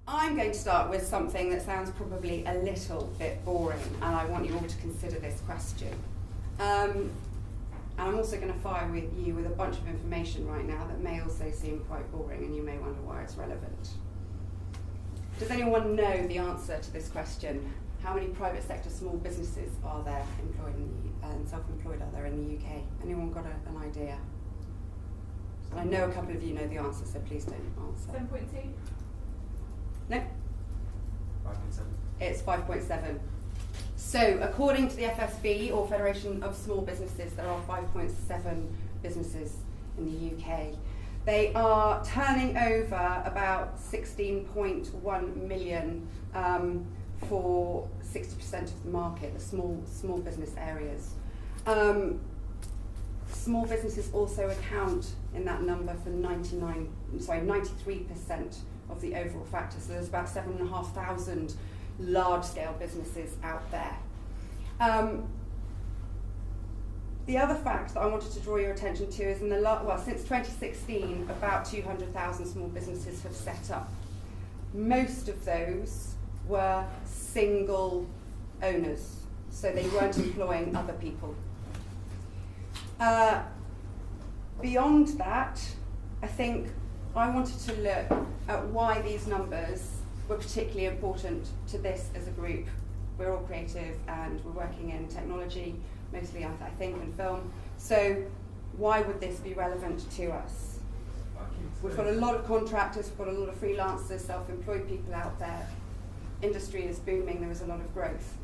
I'm going to start with something that sounds probably a little bit boring, and I want you all to consider this question. And I'm also going to fire with you with a bunch of information right now that may also seem quite boring, and you may wonder why it's relevant. Does anyone know the answer to this question? How many private sector small businesses are there employed and self-employed are there in the UK? Anyone got an idea? And I know a couple of you know the answer, so please don't answer. 7.2? No? 5.7. It's 5.7. So according to the FSB, or Federation of Small Businesses, there are 5.7 businesses in the UK. They are turning over about 16.1 million for 60% of the market, the small business areas. Small businesses also account in that number for 93% of the overall factor. So there's about 7,500 large-scale businesses out there. The other fact that I wanted to draw your attention to is since 2016, about 200,000 small businesses have set up. Most of those were single owners, so they weren't employing other people. Beyond that, I think I wanted to look at why these numbers were particularly important to this as a group. We're all creative and we're working in technology, mostly I think in film. So why would this be relevant to us? We've got a lot of contractors, we've got a lot of freelancers, self-employed people out there. Industry is booming, there is a lot of growth.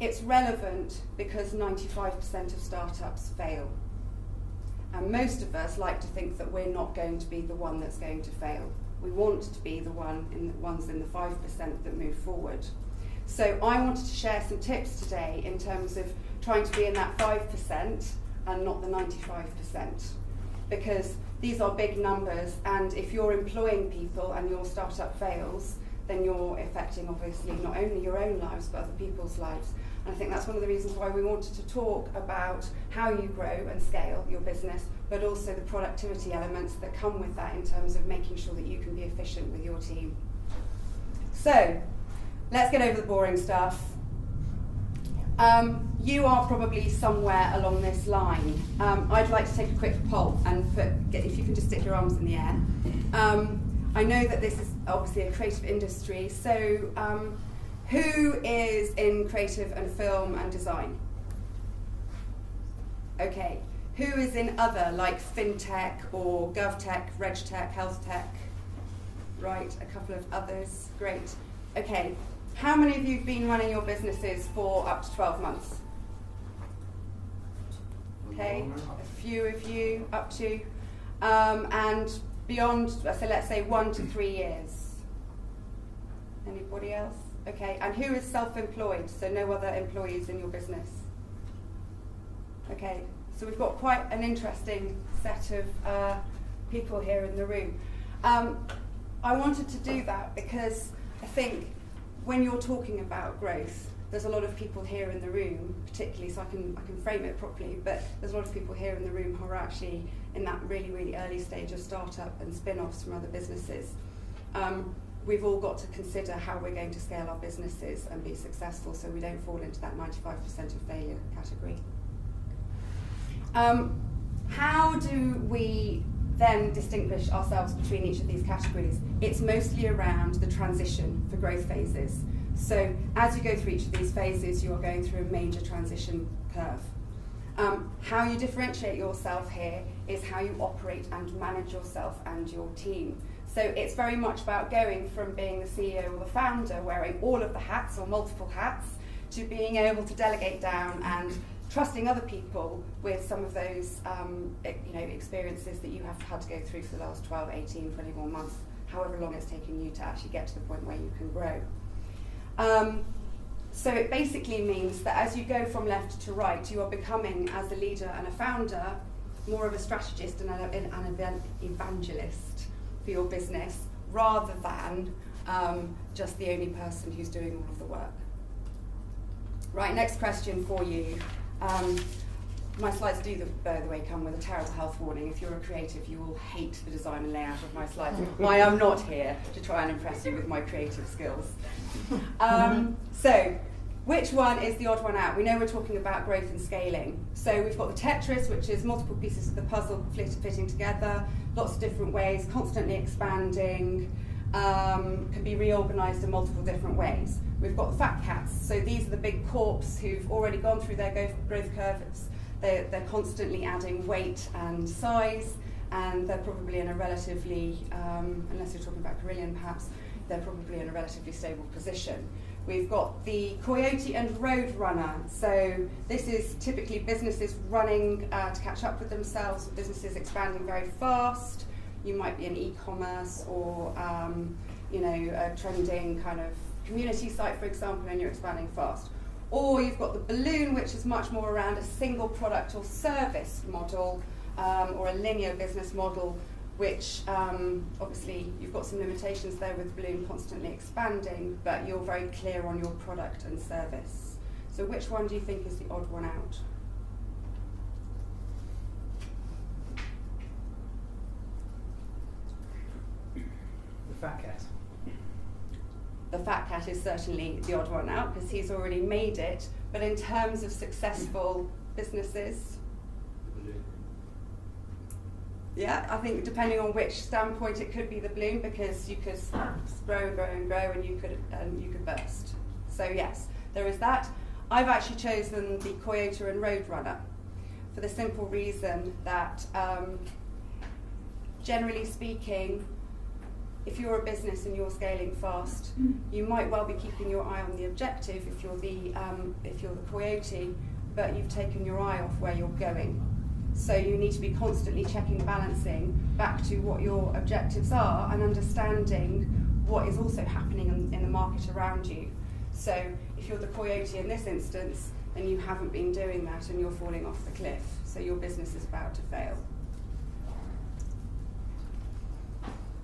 It's relevant because 95% of startups fail. And most of us like to think that we're not going to be the one that's going to fail. We want to be the ones in the 5% that move forward. So I wanted to share some tips today in terms of trying to be in that 5% and not the 95%. Because these are big numbers, and if you're employing people and your startup fails, then you're affecting obviously not only your own lives but other people's lives. And I think that's one of the reasons why we wanted to talk about how you grow and scale your business, but also the productivity elements that come with that in terms of making sure that you can be efficient with your team. So, let's get over the boring stuff. You are probably somewhere along this line. I'd like to take a quick poll and if you can just stick your arms in the air. I know that this is obviously a creative industry, so who is in creative and film and design? Okay. Who is in other, like fintech or govtech, regtech, health tech? Right, a couple of others. Great. Okay. How many of you have been running your businesses for up to 12 months? Okay, a few of you up to. And beyond, so let's say 1 to 3 years. Anybody else? Okay, and who is self-employed, so no other employees in your business? Okay, so we've got quite an interesting set of people here in the room. I wanted to do that because I think when you're talking about growth, there's a lot of people here in the room, particularly, so I can frame it properly, but there's a lot of people here in the room who are actually in that really, really early stage of startup and spin-offs from other businesses. We've all got to consider how we're going to scale our businesses and be successful so we don't fall into that 95% of failure category. How do we then distinguish ourselves between each of these categories? It's mostly around the transition for growth phases. So as you go through each of these phases, you are going through a major transition curve. How you differentiate yourself here is how you operate and manage yourself and your team. So it's very much about going from being the CEO or the founder, wearing all of the hats or multiple hats, to being able to delegate down and trusting other people with some of those experiences that you have had to go through for the last 12, 18, 21 months, however long it's taken you to actually get to the point where you can grow. So it basically means that as you go from left to right, you are becoming, as a leader and a founder, more of a strategist and an evangelist for your business, rather than just the only person who's doing all of the work. Right, next question for you. My slides do, by the way, come with a terrible health warning. If you're a creative, you will hate the design and layout of my slides. I am not here to try and impress you with my creative skills. So, which one is the odd one out? We know we're talking about growth and scaling. So we've got the Tetris, which is multiple pieces of the puzzle fitting together, lots of different ways, constantly expanding, can be reorganised in multiple different ways. We've got the fat cats. So these are the big corps who've already gone through their growth curves. They're constantly adding weight and size, and they're probably in a relatively, unless you're talking about Carillion perhaps, they're probably in a relatively stable position. We've got the Coyote and Roadrunner. So this is typically businesses running to catch up with themselves, businesses expanding very fast. You might be an e-commerce or a trending kind of community site, for example, and you're expanding fast. Or you've got the balloon, which is much more around a single product or service model, or a linear business model, which obviously you've got some limitations there with balloon constantly expanding, but you're very clear on your product and service. So which one do you think is the odd one out? The fat cat. The fat cat is certainly the odd one out because he's already made it, but in terms of successful businesses, yeah, I think depending on which standpoint, it could be the balloon because you could grow and grow and grow and you could burst. So yes, there is that. I've actually chosen the Coyote and Roadrunner for the simple reason that generally speaking, if you're a business and you're scaling fast, you might well be keeping your eye on the objective if you're the Coyote, but you've taken your eye off where you're going. So you need to be constantly checking, balancing back to what your objectives are and understanding what is also happening in the market around you. So if you're the Coyote in this instance, then you haven't been doing that and you're falling off the cliff. So your business is about to fail.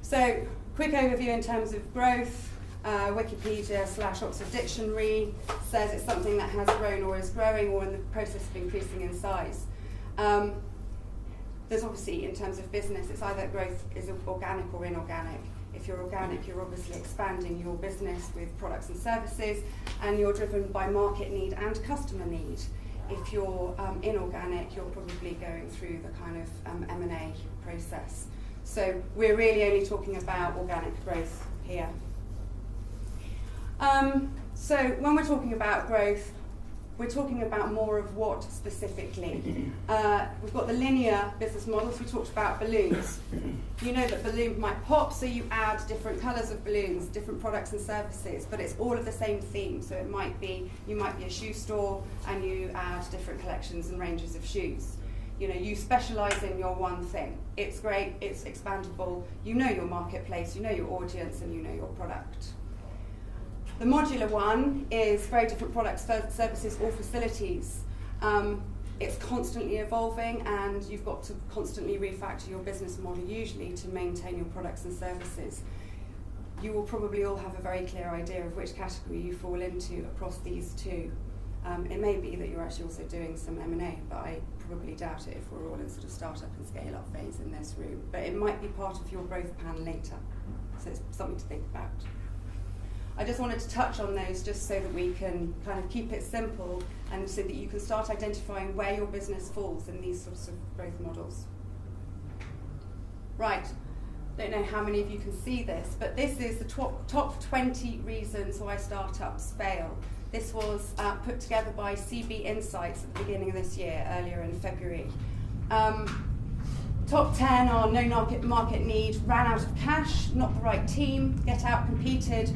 So quick overview in terms of growth. Wikipedia/Oxford Dictionary says it's something that has grown or is growing or in the process of increasing in size. There's obviously, in terms of business, it's either growth is organic or inorganic. If you're organic, you're obviously expanding your business with products and services, and you're driven by market need and customer need. If you're inorganic, you're probably going through the kind of M&A process. So we're really only talking about organic growth here. So when we're talking about growth, we're talking about more of what specifically. We've got the linear business models. We talked about balloons. You know that balloon might pop, so you add different colours of balloons, different products and services, but it's all of the same theme. So it might be, you might be a shoe store and you add different collections and ranges of shoes. You know, you specialise in your one thing. It's great, it's expandable, you know your marketplace, you know your audience, and you know your product. The modular one is very different products, services, or facilities. It's constantly evolving, and you've got to constantly refactor your business model, usually, to maintain your products and services. You will probably all have a very clear idea of which category you fall into across these two. It may be that you're actually also doing some M&A, but I probably doubt it if we're all in sort of startup and scale-up phase in this room. But it might be part of your growth plan later, so it's something to think about. I just wanted to touch on those just so that we can kind of keep it simple and so that you can start identifying where your business falls in these sorts of growth models. Right, don't know how many of you can see this, but this is the top 20 reasons why startups fail. This was put together by CB Insights at the beginning of this year, earlier in February. Top 10 are no market need, ran out of cash, not the right team, get out competed,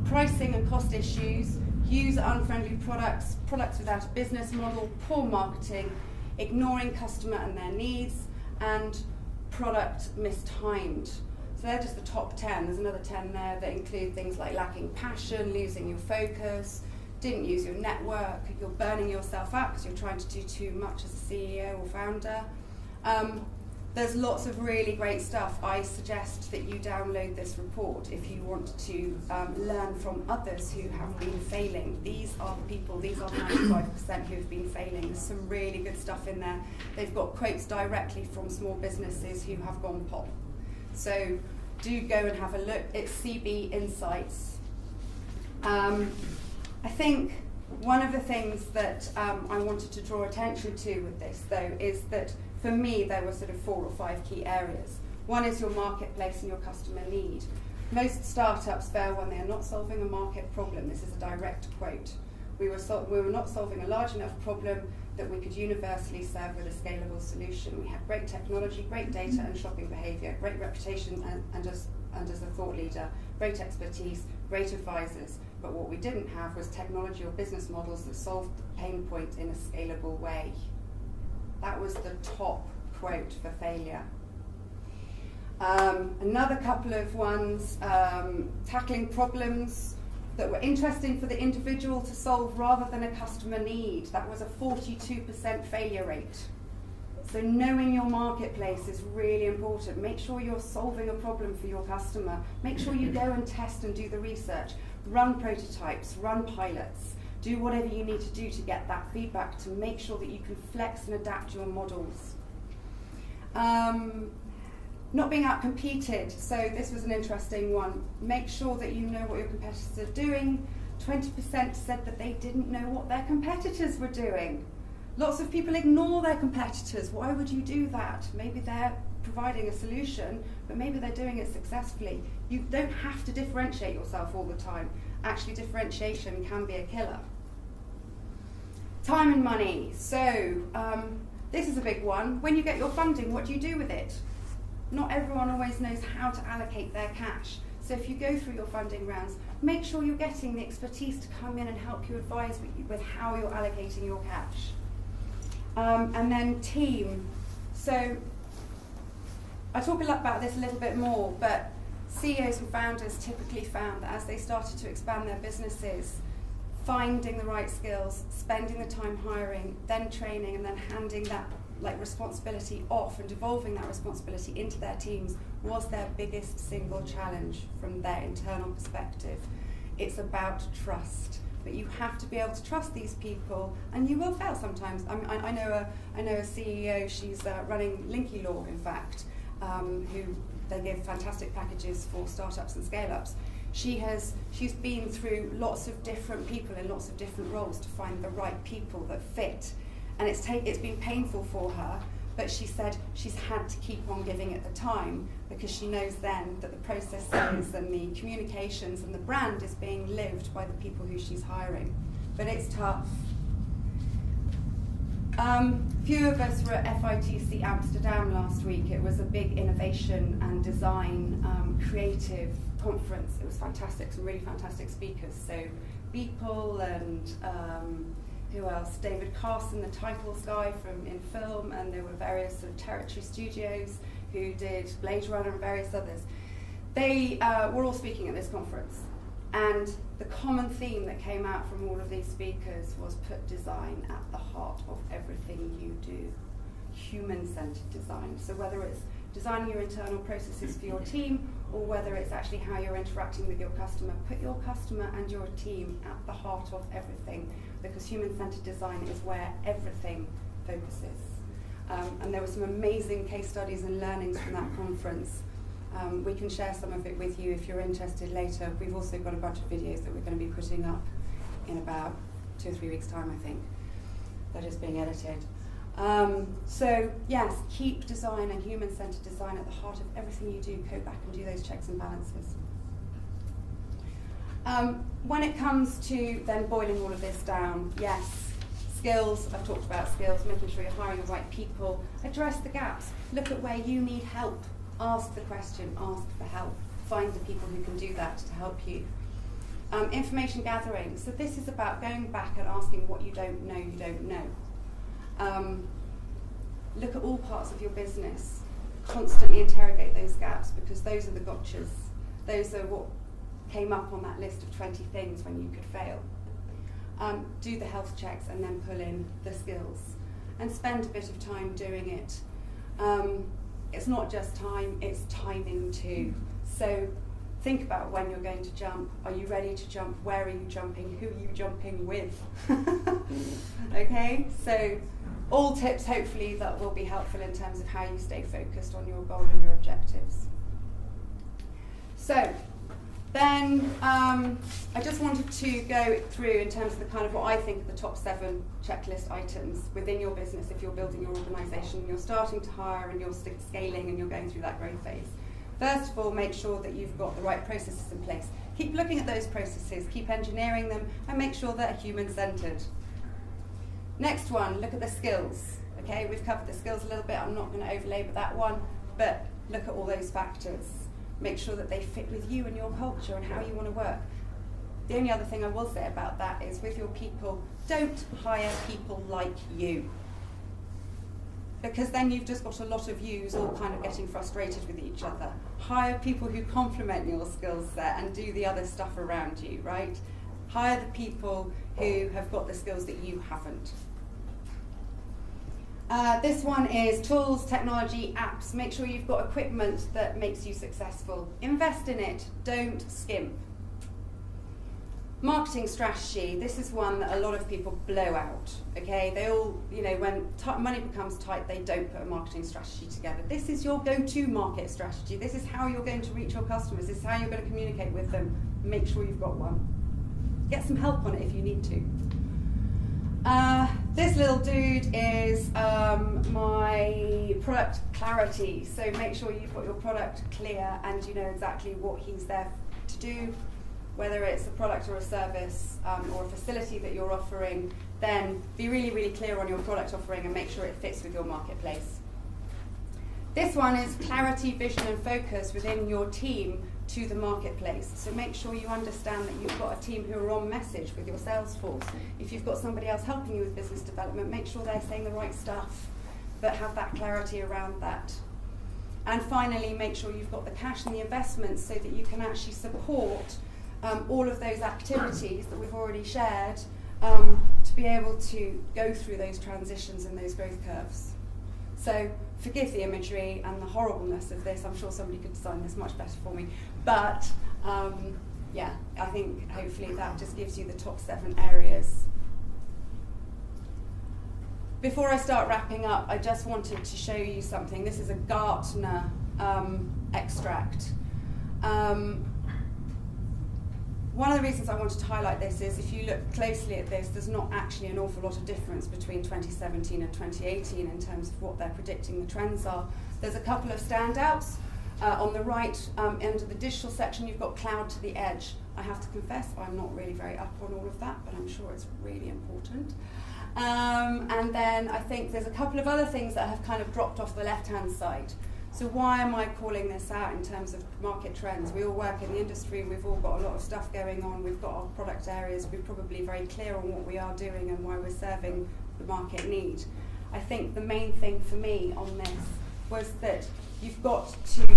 pricing and cost issues, user-unfriendly products, products without a business model, poor marketing, ignoring customer and their needs, and product mistimed. So they're just the top 10. There's another 10 there that include things like lacking passion, losing your focus, didn't use your network, you're burning yourself out because you're trying to do too much as a CEO or founder. There's lots of really great stuff. I suggest that you download this report if you want to learn from others who have been failing. These are the people, these are the 95% who have been failing. There's some really good stuff in there. They've got quotes directly from small businesses who have gone pop. So do go and have a look. It's CB Insights. I think one of the things that I wanted to draw attention to with this, though, is that for me there were sort of 4 or 5 key areas. One is your marketplace and your customer need. Most startups fail when they are not solving a market problem. This is a direct quote. We were not solving a large enough problem that we could universally serve with a scalable solution. We had great technology, great data and shopping behaviour, great reputation and as a thought leader, great expertise, great advisors. But what we didn't have was technology or business models that solved the pain point in a scalable way. That was the top quote for failure. Another couple of ones, tackling problems that were interesting for the individual to solve rather than a customer need. That was a 42% failure rate. So knowing your marketplace is really important. Make sure you're solving a problem for your customer. Make sure you go and test and do the research. Run prototypes, run pilots. Do whatever you need to do to get that feedback to make sure that you can flex and adapt your models. Not being out-competed. So this was an interesting one. Make sure that you know what your competitors are doing. 20% said that they didn't know what their competitors were doing. Lots of people ignore their competitors. Why would you do that? Maybe they're providing a solution, but maybe they're doing it successfully. You don't have to differentiate yourself all the time. Actually, differentiation can be a killer. Time and money. So this is a big one. When you get your funding, what do you do with it? Not everyone always knows how to allocate their cash. So if you go through your funding rounds, make sure you're getting the expertise to come in and help you advise with how you're allocating your cash. And then team. So I talk a lot about this a little bit more, but CEOs and founders typically found that as they started to expand their businesses, finding the right skills, spending the time hiring, then training, and then handing that responsibility off and devolving that responsibility into their teams was their biggest single challenge from their internal perspective. It's about trust. But you have to be able to trust these people, and you will fail sometimes. I know a CEO. She's running Linky Law, in fact, who they give fantastic packages for startups and scale-ups. She's been through lots of different people in lots of different roles to find the right people that fit, and it's been painful for her. But she said she's had to keep on giving it the time because she knows then that the processes and the communications and the brand is being lived by the people who she's hiring. But it's tough. Few of us were at FITC Amsterdam last week. It was a big innovation and design creative conference. It was fantastic, some really fantastic speakers. So Beeple and who else? David Carson, the titles guy in film, and there were various sort of territory studios who did Blade Runner and various others. They were all speaking at this conference, and the common theme that came out from all of these speakers was put design at the heart of everything you do. Human-centered design. So whether it's designing your internal processes for your team or whether it's actually how you're interacting with your customer, put your customer and your team at the heart of everything, because human-centered design is where everything focuses. And there were some amazing case studies and learnings from that conference. We can share some of it with you if you're interested later. We've also got a bunch of videos that we're going to be putting up in about 2 or 3 weeks' time, I think. They're just being edited. So yes, keep design and human-centered design at the heart of everything you do. Go back and do those checks and balances. When it comes to then boiling all of this down, yes, skills, I've talked about skills, making sure you're hiring the right people, address the gaps, look at where you need help, ask the question, ask for help, find the people who can do that to help you. Information gathering, so this is about going back and asking what you don't know. Look at all parts of your business, constantly interrogate those gaps, because those are the gotchas. Those are what came up on that list of 20 things when you could fail. Do the health checks and then pull in the skills and spend a bit of time doing it. it's not just time, it's timing too. So think about when you're going to jump. Are you ready to jump? Where are you jumping? Who are you jumping with? Okay, so all tips hopefully that will be helpful in terms of how you stay focused on your goal and your objectives. So then I just wanted to go through in terms of the kind of what I think are the top 7 checklist items within your business if you're building your organisation, you're starting to hire and you're scaling and you're going through that growth phase. First of all, make sure that you've got the right processes in place. Keep looking at those processes, keep engineering them, and make sure they're human-centred. Next one, look at the skills. Okay, we've covered the skills a little bit, I'm not going to overlay that one, but look at all those factors. Make sure that they fit with you and your culture and how you want to work. The only other thing I will say about that is with your people, don't hire people like you. Because then you've just got a lot of yous all kind of getting frustrated with each other. Hire people who complement your skill set and do the other stuff around you, right? Hire the people who have got the skills that you haven't. This one is tools, technology, apps. Make sure you've got equipment that makes you successful. Invest in it, don't skimp. Marketing strategy, this is one that a lot of people blow out, okay? They all, when money becomes tight, they don't put a marketing strategy together. This is your go-to market strategy. This is how you're going to reach your customers. This is how you're going to communicate with them. Make sure you've got one. Get some help on it if you need to. This little dude is my product clarity. So make sure you've got your product clear and you know exactly what he's there to do. Whether it's a product or a service or a facility that you're offering, then be really, really clear on your product offering and make sure it fits with your marketplace. This one is clarity, vision and focus within your team to the marketplace. So make sure you understand that you've got a team who are on message with your sales force. If you've got somebody else helping you with business development, make sure they're saying the right stuff, but have that clarity around that. And finally, make sure you've got the cash and the investments so that you can actually support all of those activities that we've already shared to be able to go through those transitions and those growth curves. So forgive the imagery and the horribleness of this. I'm sure somebody could design this much better for me. But yeah, I think hopefully that just gives you the top 7 areas. Before I start wrapping up, I just wanted to show you something. This is a Gartner extract. One of the reasons I wanted to highlight this is if you look closely at this, there's not actually an awful lot of difference between 2017 and 2018 in terms of what they're predicting the trends are. There's a couple of standouts. On the right end of the digital section, you've got cloud to the edge. I have to confess, I'm not really very up on all of that, but I'm sure it's really important. And then I think there's a couple of other things that have kind of dropped off the left-hand side. So why am I calling this out in terms of market trends? We all work in the industry, we've all got a lot of stuff going on, we've got our product areas, we're probably very clear on what we are doing and why we're serving the market need. I think the main thing for me on this was that you've got to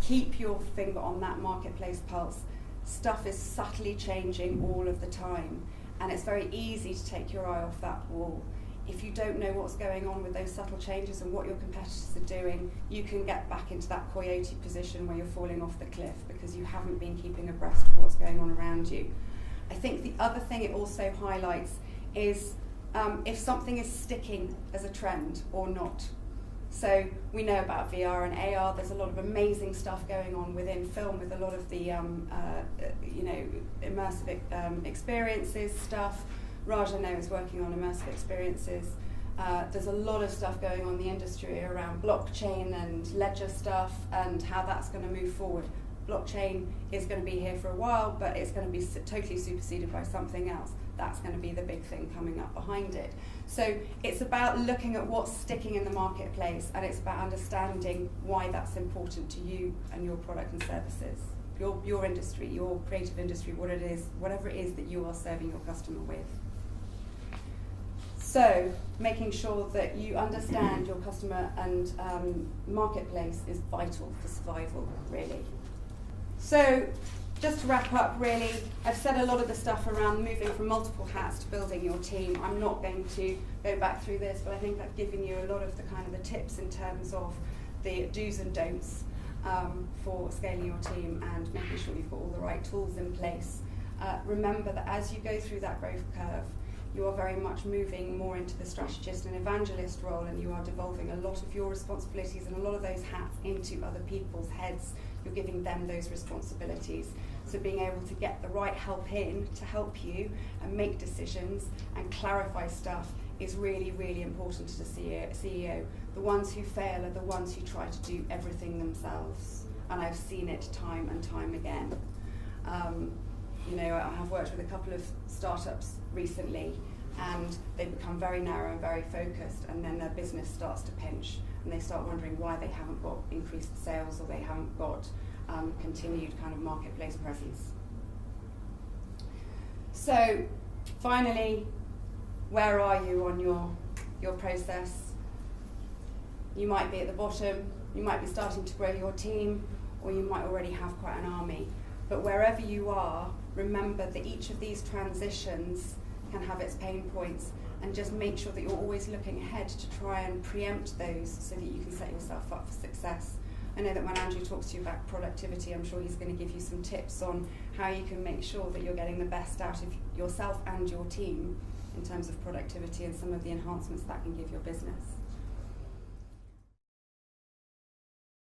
keep your finger on that marketplace pulse. Stuff is subtly changing all of the time, and it's very easy to take your eye off that ball. If you don't know what's going on with those subtle changes and what your competitors are doing, you can get back into that coyote position where you're falling off the cliff because you haven't been keeping abreast of what's going on around you. I think the other thing it also highlights is if something is sticking as a trend or not. So we know about VR and AR. There's a lot of amazing stuff going on within film with a lot of the immersive experiences stuff. Raj, I know, is working on immersive experiences. There's a lot of stuff going on in the industry around blockchain and ledger stuff and how that's going to move forward. Blockchain is going to be here for a while, but it's going to be totally superseded by something else. That's going to be the big thing coming up behind it. So it's about looking at what's sticking in the marketplace, and it's about understanding why that's important to you and your product and services, your industry, your creative industry, what it is, whatever it is that you are serving your customer with. So making sure that you understand your customer and marketplace is vital for survival, really. So just to wrap up, really, I've said a lot of the stuff around moving from multiple hats to building your team. I'm not going to go back through this, but I think I've given you a lot of the kind of the tips in terms of the do's and don'ts for scaling your team and making sure you've got all the right tools in place. Remember that as you go through that growth curve, you are very much moving more into the strategist and evangelist role, and you are devolving a lot of your responsibilities and a lot of those hats into other people's heads. You're giving them those responsibilities. So being able to get the right help in to help you and make decisions and clarify stuff is really, really important to the CEO. The ones who fail are the ones who try to do everything themselves. And I've seen it time and time again. You know, I have worked with a couple of startups recently, and they become very narrow and very focused, and then their business starts to pinch, and they start wondering why they haven't got increased sales or they haven't got continued kind of marketplace presence. So, finally, where are you on your process? You might be at the bottom, you might be starting to grow your team, or you might already have quite an army. But wherever you are, remember that each of these transitions can have its pain points, and just make sure that you're always looking ahead to try and preempt those so that you can set yourself up for success. I know that when Andrew talks to you about productivity, I'm sure he's going to give you some tips on how you can make sure that you're getting the best out of yourself and your team in terms of productivity and some of the enhancements that can give your business.